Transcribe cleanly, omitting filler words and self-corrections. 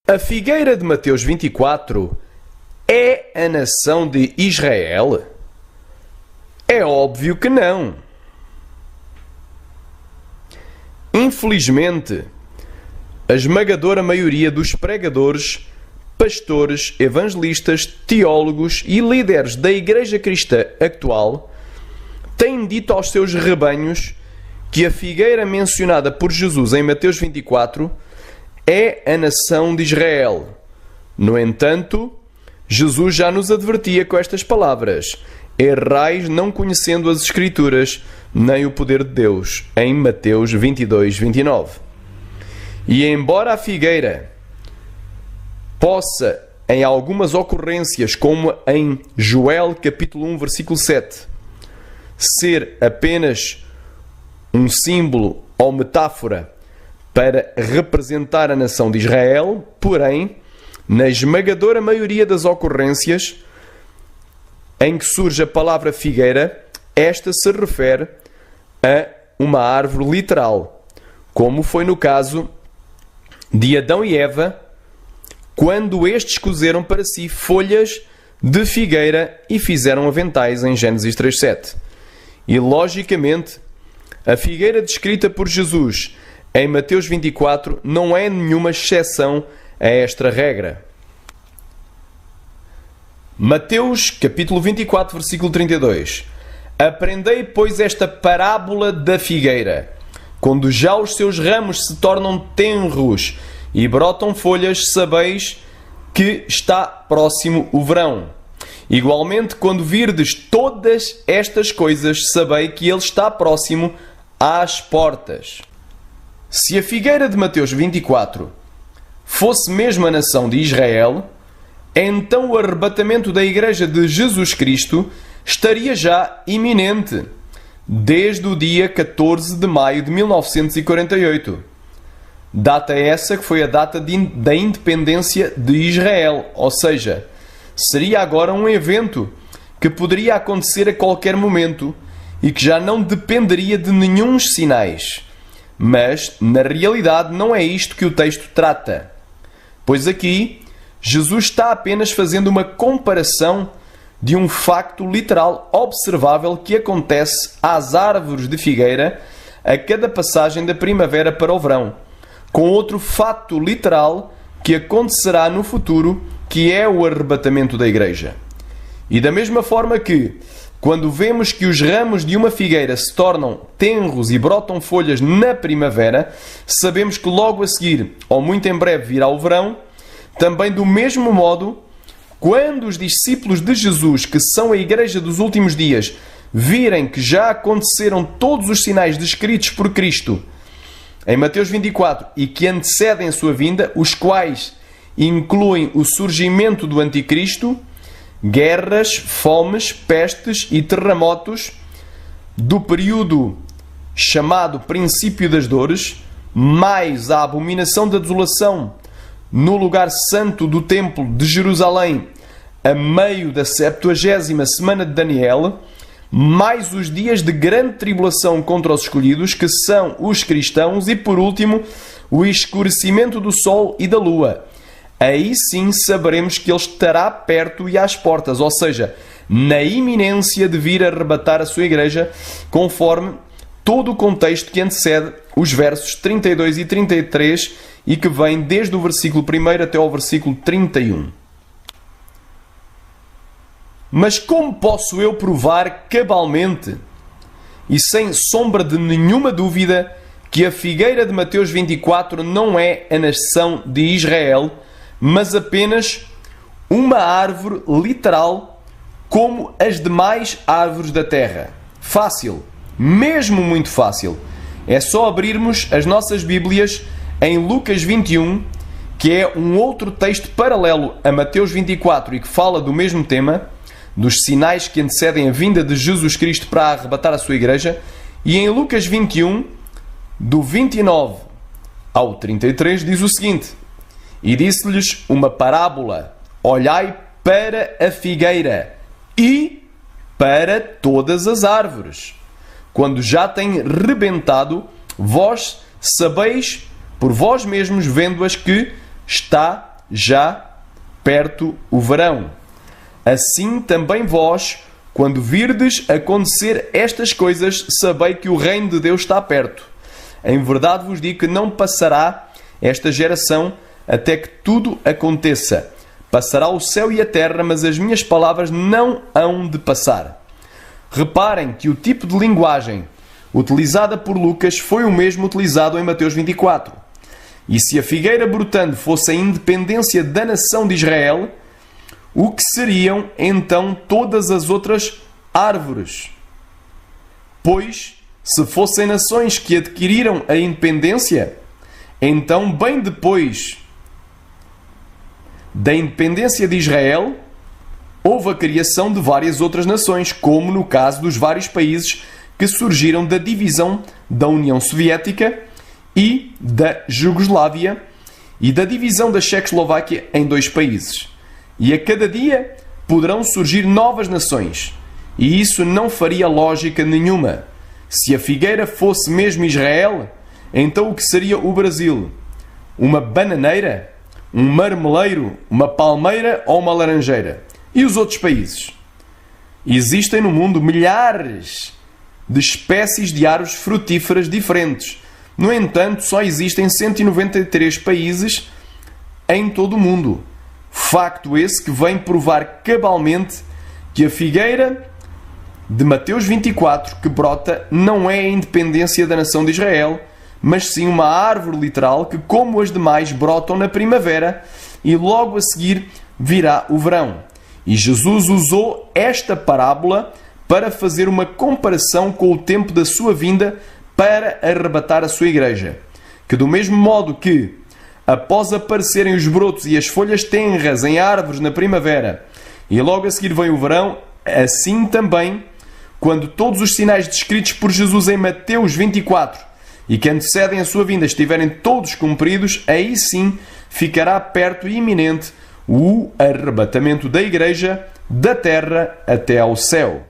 A figueira de Mateus 24 é a nação de Israel? É óbvio que não. Infelizmente, a esmagadora maioria dos pregadores, pastores, evangelistas, teólogos e líderes da Igreja Cristã atual têm dito aos seus rebanhos que a figueira mencionada por Jesus em Mateus 24 é a nação de Israel. No entanto, Jesus já nos advertia com estas palavras: errais não conhecendo as Escrituras, nem o poder de Deus, em Mateus 22, 29. E embora a figueira possa, em algumas ocorrências, como em Joel capítulo 1, versículo 7, ser apenas um símbolo ou metáfora para representar a nação de Israel, porém, na esmagadora maioria das ocorrências em que surge a palavra figueira, esta se refere a uma árvore literal, como foi no caso de Adão e Eva, quando estes cozeram para si folhas de figueira e fizeram aventais em Gênesis 3:7. E, logicamente, a figueira descrita por Jesus em Mateus 24 não é nenhuma exceção a esta regra. Mateus capítulo 24, versículo 32. Aprendei, pois, esta parábola da figueira. Quando já os seus ramos se tornam tenros e brotam folhas, sabeis que está próximo o verão. Igualmente, quando virdes todas estas coisas, sabei que ele está próximo às portas. Se a figueira de Mateus 24 fosse mesmo a nação de Israel, então o arrebatamento da Igreja de Jesus Cristo estaria já iminente, desde o dia 14 de maio de 1948. Data essa que foi a data da independência de Israel, ou seja, seria agora um evento que poderia acontecer a qualquer momento e que já não dependeria de nenhuns sinais. Mas, na realidade, não é isto que o texto trata, pois aqui Jesus está apenas fazendo uma comparação de um facto literal observável que acontece às árvores de figueira a cada passagem da primavera para o verão, com outro fato literal que acontecerá no futuro, que é o arrebatamento da Igreja. E da mesma forma que, quando vemos que os ramos de uma figueira se tornam tenros e brotam folhas na primavera, sabemos que logo a seguir, ou muito em breve, virá o verão. Também do mesmo modo, quando os discípulos de Jesus, que são a Igreja dos últimos dias, virem que já aconteceram todos os sinais descritos por Cristo em Mateus 24 e que antecedem a sua vinda, os quais incluem o surgimento do Anticristo, guerras, fomes, pestes e terremotos do período chamado Princípio das Dores, mais a abominação da desolação no lugar santo do Templo de Jerusalém, a meio da 70ª semana de Daniel, mais os dias de grande tribulação contra os escolhidos, que são os cristãos, e por último, o escurecimento do sol e da lua. Aí sim saberemos que ele estará perto e às portas, ou seja, na iminência de vir arrebatar a sua Igreja, conforme todo o contexto que antecede os versos 32 e 33 e que vem desde o versículo 1 até ao versículo 31. Mas como posso eu provar cabalmente e sem sombra de nenhuma dúvida que a figueira de Mateus 24 não é a nação de Israel, mas apenas uma árvore literal como as demais árvores da terra? Fácil, mesmo muito fácil. É só abrirmos as nossas Bíblias em Lucas 21, que é um outro texto paralelo a Mateus 24 e que fala do mesmo tema, dos sinais que antecedem a vinda de Jesus Cristo para arrebatar a sua Igreja. E em Lucas 21, do 29 ao 33, diz o seguinte: e disse-lhes uma parábola: olhai para a figueira e para todas as árvores. Quando já têm rebentado, vós sabeis por vós mesmos, vendo-as, que está já perto o verão. Assim também vós, quando virdes acontecer estas coisas, sabei que o reino de Deus está perto. Em verdade vos digo que não passará esta geração até que tudo aconteça. Passará o céu e a terra, mas as minhas palavras não hão de passar. Reparem que o tipo de linguagem utilizada por Lucas foi o mesmo utilizado em Mateus 24. E se a figueira brotando fosse a independência da nação de Israel, o que seriam então todas as outras árvores? Pois, se fossem nações que adquiriram a independência, então bem depois da independência de Israel, houve a criação de várias outras nações, como no caso dos vários países que surgiram da divisão da União Soviética e da Jugoslávia e da divisão da Checoslováquia em 2 países. E a cada dia poderão surgir novas nações. E isso não faria lógica nenhuma. Se a figueira fosse mesmo Israel, então o que seria o Brasil? Uma bananeira? Um marmeleiro? Uma palmeira ou uma laranjeira? E os outros países? Existem no mundo milhares de espécies de árvores frutíferas diferentes. No entanto, só existem 193 países em todo o mundo. Facto esse que vem provar cabalmente que a figueira de Mateus 24 que brota não é a independência da nação de Israel, mas sim uma árvore literal que, como as demais, brotam na primavera e logo a seguir virá o verão. E Jesus usou esta parábola para fazer uma comparação com o tempo da sua vinda para arrebatar a sua igreja. Que do mesmo modo que, após aparecerem os brotos e as folhas tenras em árvores na primavera, e logo a seguir vem o verão, assim também, quando todos os sinais descritos por Jesus em Mateus 24 e que antecedem a sua vinda estiverem todos cumpridos, aí sim ficará perto e iminente o arrebatamento da igreja da terra até ao céu.